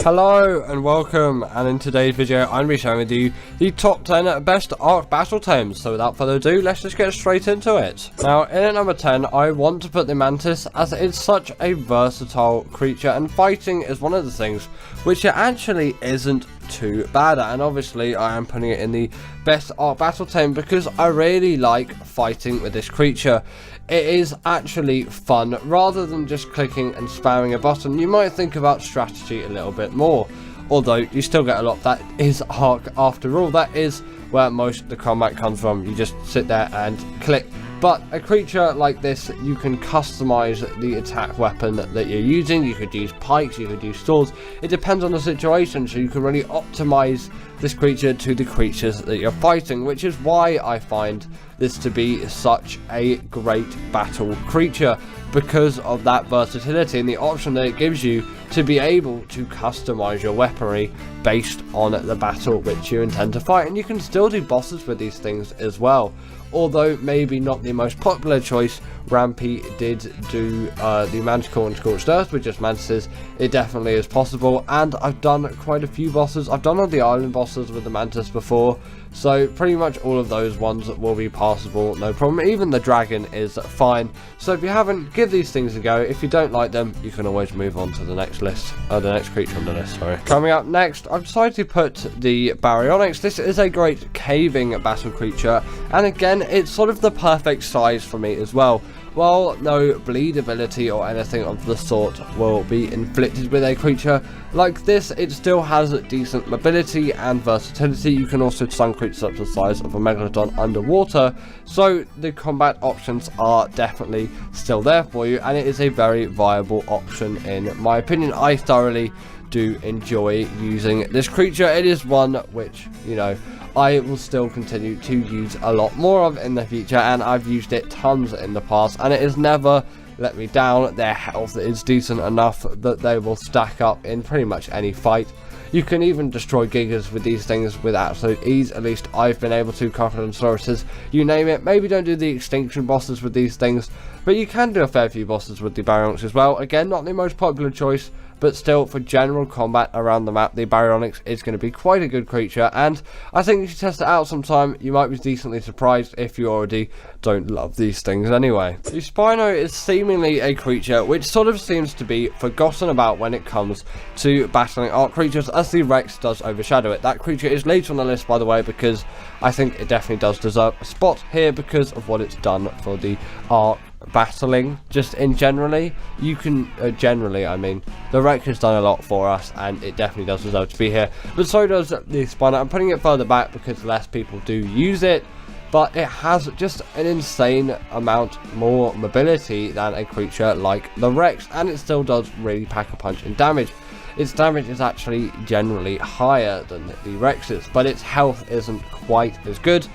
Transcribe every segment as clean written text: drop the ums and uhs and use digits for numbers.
Hello and welcome, and in today's video I'm going to be showing with you the top 10 best Arc battle tames. So without further ado, let's just get straight into it. Now in at number 10 I want to put the Mantis, as it's such a versatile creature and fighting is one of the things which it actually isn't too bad at, and obviously I am putting it in the best Arc battle tame because I really like fighting with this creature. It is actually fun rather than just clicking and spamming a button. You might think about strategy a little bit more, although you still get a lot. That is Arc after all. That is where most of the combat comes from. You just sit there and click. But a creature like this, you can customize the attack weapon that you're using. You could use pikes, you could use swords. It depends on the situation, so you can really optimize this creature to the creatures that you're fighting, which is why I find this to be such a great battle creature, because of that versatility and the option that it gives you to be able to customize your weaponry based on the battle which you intend to fight. And you can still do bosses with these things as well. Although maybe not the most popular choice, Rampy did do the Manticore and Scorched Earth with just Mantises. It definitely is possible, and I've done quite a few bosses. I've done all the island bosses with the Mantis before, so pretty much all of those ones will be passable, no problem. Even the dragon is fine. So if you haven't, give these things a go. If you don't like them, you can always move on to the next list, the next creature on the list, sorry. Coming up next, I've decided to put the Baryonyx. This is a great caving battle creature, and again, it's sort of the perfect size for me as well. While no bleed ability or anything of the sort will be inflicted with a creature like this, it still has decent mobility and versatility. You can also stun creatures up to the size of a megalodon underwater, so the combat options are definitely still there for you, and it is a very viable option in my opinion. I thoroughly do enjoy using this creature. It is one which, you know, I will still continue to use a lot more of in the future, and I've used it tons in the past, and it has never let me down. Their health is decent enough that they will stack up in pretty much any fight. You can even destroy Gigas with these things with absolute ease. At least I've been able to. Carcharodontosaurus, you name it. Maybe don't do the extinction bosses with these things, but you can do a fair few bosses with the Baryonyx as well. Again, not the most popular choice, but still, for general combat around the map, the Baryonyx is going to be quite a good creature, and I think you should test it out sometime. You might be decently surprised if you already don't love these things anyway. The Spino is seemingly a creature which sort of seems to be forgotten about when it comes to battling Arc creatures, as the Rex does overshadow it. That creature is later on the list, by the way, because I think it definitely does deserve a spot here because of what it's done for the Arc battling just in generally. You can generally, I mean, the Rex has done a lot for us, and it definitely does deserve to be here, but so does the Spino. I'm putting it further back because less people do use it, but it has just an insane amount more mobility than a creature like the Rex, and it still does really pack a punch in damage. Its damage is actually generally higher than the Rex's, but its health isn't quite as good.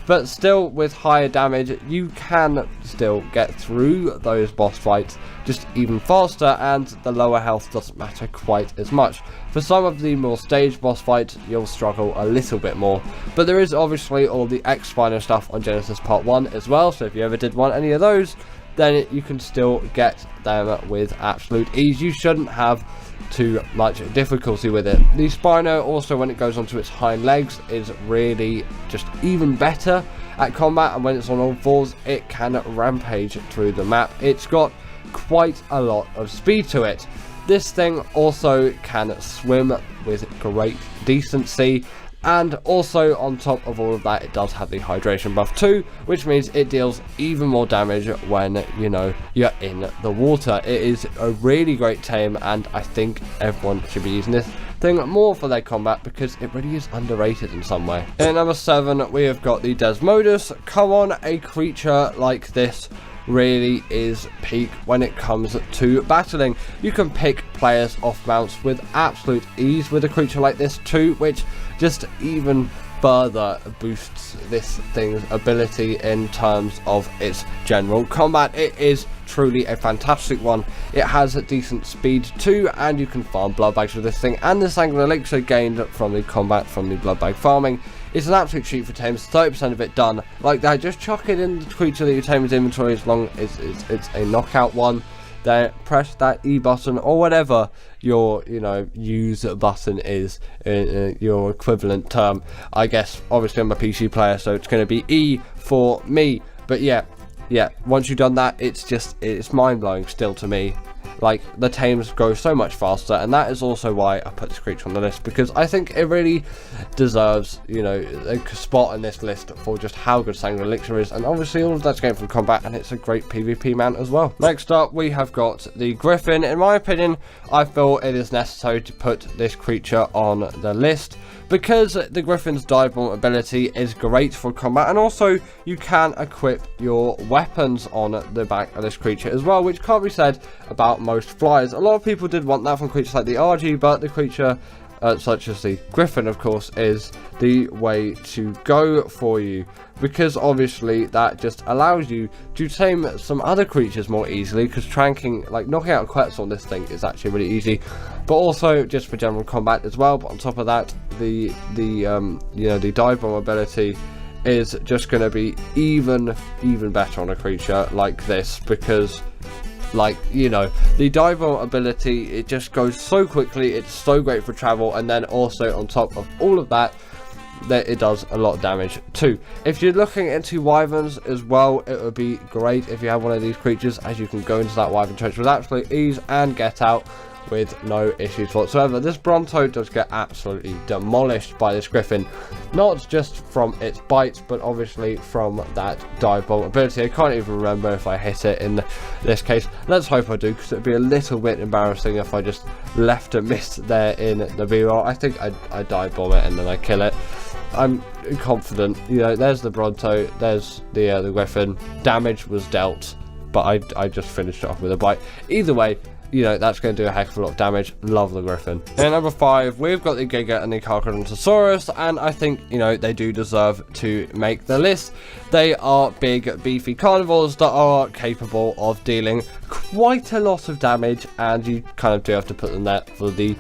But still, with higher damage, you can still get through those boss fights just even faster, and the lower health doesn't matter quite as much. For some of the more staged boss fights, you'll struggle a little bit more. But there is obviously all the X-Spino stuff on Genesis Part 1 as well, so if you ever did want any of those, then you can still get them with absolute ease. You shouldn't have too much difficulty with it. The Spino also, when it goes onto its hind legs, is really just even better at combat, and when it's on all fours, it can rampage through the map. It's got quite a lot of speed to it. This thing also can swim with great decency, and also on top of all of that, it does have the hydration buff too, which means it deals even more damage when, you know, you're in the water. It is a really great tame, and I think everyone should be using this thing more for their combat because it really is underrated in some way. In number 7, we have got the Desmodus. Come on, a creature like this really is peak when it comes to battling. You can pick players off mounts with absolute ease with a creature like this too, which just even further boosts this thing's ability in terms of its general combat. It is truly a fantastic one. It has a decent speed too, and you can farm blood bags with this thing, and the sanguine elixir gained from the combat from the blood bag farming is an absolute treat for tames. 30% of it done like that. Just chuck it in the creature that you tame's inventory as long as it's a knockout one. then press that E button or whatever your use button is in your equivalent term. I guess obviously I'm a PC player, so it's going to be E for me. But yeah, once you've done that, it's mind-blowing still to me. Like, the tames go so much faster, and that is also why I put this creature on the list, because I think it really deserves, a spot in this list for just how good Sanguine Elixir is, and obviously all of that's going from combat, and it's a great PvP mount as well. Next up, we have got the Griffin. In my opinion, I feel it is necessary to put this creature on the list, because the Griffin's dive bomb ability is great for combat, and also you can equip your weapons on the back of this creature as well, which can't be said about most flyers. A lot of people did want that from creatures like the RG, but the creature such as the Griffin, of course, is the way to go for you, because obviously that just allows you to tame some other creatures more easily, because knocking out Quetzal on this thing is actually really easy, but also just for general combat as well. But on top of that, the dive bomb ability is just going to be even better on a creature like this, because the dive bomb ability, it just goes so quickly, it's so great for travel, and then also on top of all of that, it does a lot of damage too. If you're looking into wyverns as well, it would be great if you have one of these creatures, as you can go into that wyvern trench with absolute ease and get out with no issues whatsoever. This Bronto does get absolutely demolished by this Griffin, not just from its bites, but obviously from that dive bomb ability. I can't even remember if I hit it in this case. Let's hope I do, because it would be a little bit embarrassing if I just left a miss there in the B-roll. I think I dive bomb it and then I kill it. I'm confident. There's the Bronto, there's the Griffin. Damage was dealt, but I just finished it off with a bite. Either way, that's going to do a heck of a lot of damage. Love the Griffin. In number 5, we've got the Giga and the Carcharodontosaurus, and I think, they do deserve to make the list. They are big, beefy carnivores that are capable of dealing quite a lot of damage, and you kind of do have to put them there for the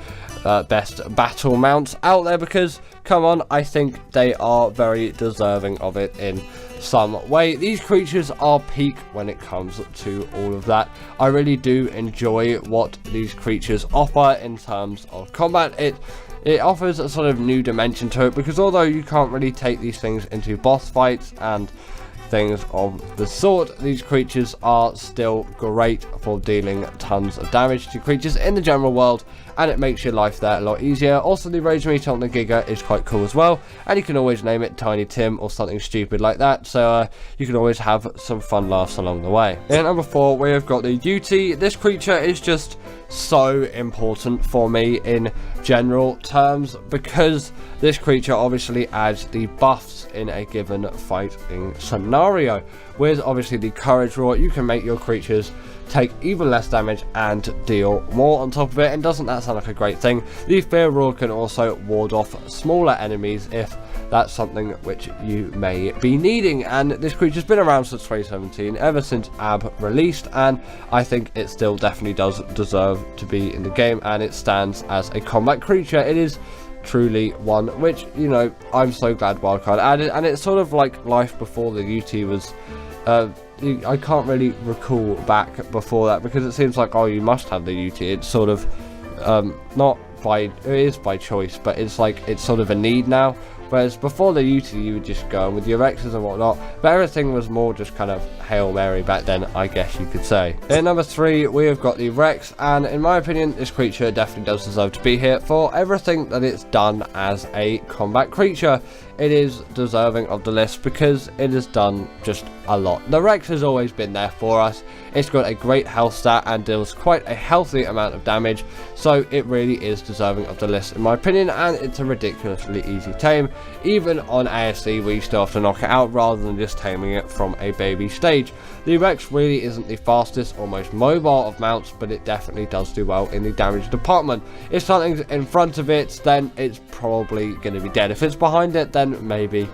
best battle mounts out there, because, come on, I think they are very deserving of it in some way. These creatures are peak when it comes to all of that. I really do enjoy what these creatures offer in terms of combat. It offers a sort of new dimension to it, because although you can't really take these things into boss fights and things of the sort, these creatures are still great for dealing tons of damage to creatures in the general world, and it makes your life there a lot easier. Also, the rage meter on the Giga is quite cool as well, and you can always name it Tiny Tim or something stupid like that, so you can always have some fun laughs along the way. In number 4, we have got the Yuty. This creature is just so important for me in general terms, because this creature obviously adds the buffs in a given fighting scenario. With obviously the courage roar, you can make your creatures take even less damage and deal more on top of it. And doesn't that sound like a great thing? The fear roar can also ward off smaller enemies if that's something which you may be needing, and this creature's been around since 2017, ever since AB released, and I think it still definitely does deserve to be in the game, and it stands as a combat creature. It is truly one which, I'm so glad Wildcard added, and it's sort of like life before the UT was, I can't really recall back before that, because it seems like, oh, you must have the UT. It's sort of, it is by choice, but it's like, it's sort of a need now. Whereas before the UT, you would just go with your Rexes and whatnot, but everything was more just kind of Hail Mary back then, I guess you could say. In number 3, we have got the Rex, and in my opinion, this creature definitely does deserve to be here for everything that it's done as a combat creature. It is deserving of the list because it has done just a lot. The Rex has always been there for us. It's got a great health stat and deals quite a healthy amount of damage, so it really is deserving of the list in my opinion, and it's a ridiculously easy tame. Even on ASC, we still have to knock it out rather than just taming it from a baby stage. The Rex really isn't the fastest or most mobile of mounts, but it definitely does do well in the damage department. If something's in front of it, then it's probably going to be dead. If it's behind it, then maybe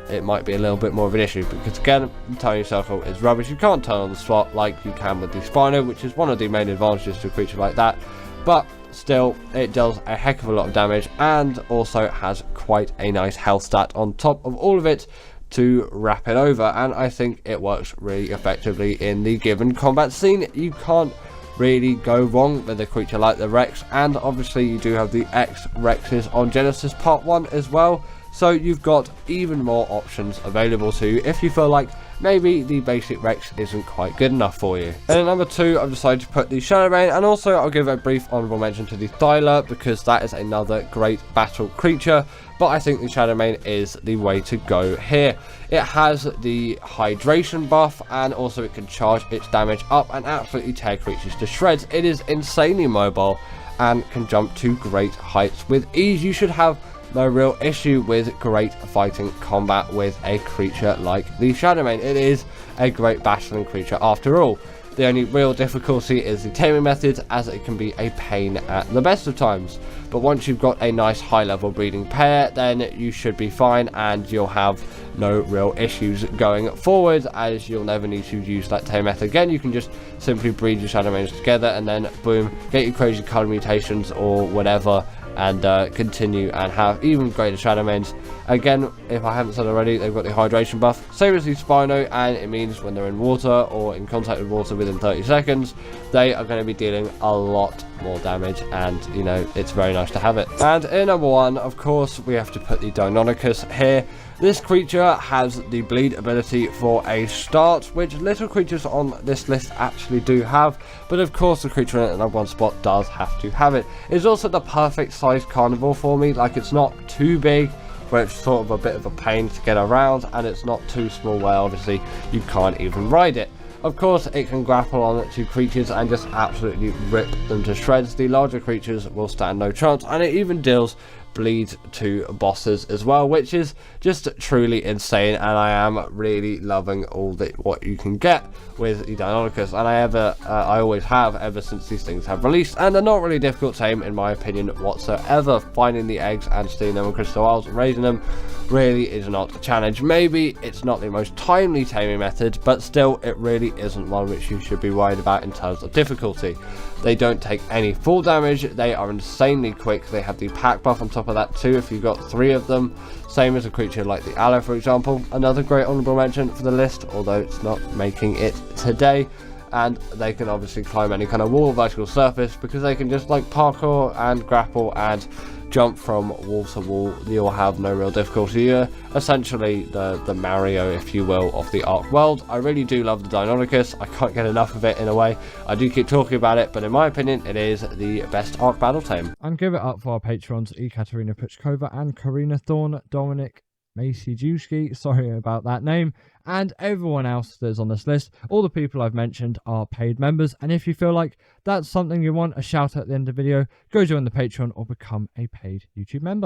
it might be a little bit more of an issue, because again, the tiny circle is rubbish. You can't turn on the spot like you can with the Spino, which is one of the main advantages to a creature like that, but still, it does a heck of a lot of damage and also has quite a nice health stat on top of all of it to wrap it over, and I think it works really effectively in the given combat scene. You can't really go wrong with a creature like the Rex. And obviously you do have the X-Rexes on Genesis Part 1 as well, so you've got even more options available to you if you feel like maybe the basic Rex isn't quite good enough for you. And at number 2, I've decided to put the Shadowmane, and also I'll give a brief honourable mention to the Thyla, because that is another great battle creature, but I think the Shadowmane is the way to go here. It has the hydration buff, and also it can charge its damage up and absolutely tear creatures to shreds. It is insanely mobile and can jump to great heights with ease. You should have no real issue with great fighting combat with a creature like the Shadowmane. It is a great battling creature after all. The only real difficulty is the taming method, as it can be a pain at the best of times. But once you've got a nice high level breeding pair, then you should be fine and you'll have no real issues going forward, as you'll never need to use that tame method again. You can just simply breed your Shadowmanes together and then boom, get your crazy colour mutations or whatever, and continue and have even greater Shadowmanes. Again, if I haven't said already, they've got the hydration buff, same as the Spino, and it means when they're in water or in contact with water within 30 seconds, they are going to be dealing a lot more damage, and you know, it's very nice to have it. And in number 1, of course, we have to put the Deinonychus here. This creature has the bleed ability for a start, which little creatures on this list actually do have, but of course the creature in the number 1 spot does have to have it. It's also the perfect size carnivore for me. Like, it's not too big where it's sort of a bit of a pain to get around, and it's not too small where obviously you can't even ride it. Of course, it can grapple on to creatures and just absolutely rip them to shreds. The larger creatures will stand no chance, and it even deals bleed to bosses as well, which is just truly insane, and I am really loving all what you can get with the Deinonychus, and I always have ever since these things have released, and they're not really difficult to tame in my opinion whatsoever. Finding the eggs and stealing them in Crystal Isles and raising them really is not a challenge. Maybe it's not the most timely taming method, but still it really isn't one which you should be worried about in terms of difficulty. They don't take any full damage, they are insanely quick, they have the pack buff on top of that too if you've got 3 of them, same as a creature like the Aloe for example. Another great honourable mention for the list, although it's not making it today. And they can obviously climb any kind of wall or vertical surface, because they can just like parkour and grapple and jump from wall to wall. You'll have no real difficulty here. Essentially the Mario, if you will, of the Ark world. I really do love the Deinonychus. I can't get enough of it in a way. I do keep talking about it, but in my opinion it is the best Ark battle tame. And give it up for our patrons Ekaterina Puchkova and Karina Thorne, Dominic Maciejewski, sorry about that name, and everyone else that's on this list. All the people I've mentioned are paid members, and if you feel like that's something you want a shout out at the end of the video, go join the Patreon or become a paid YouTube member.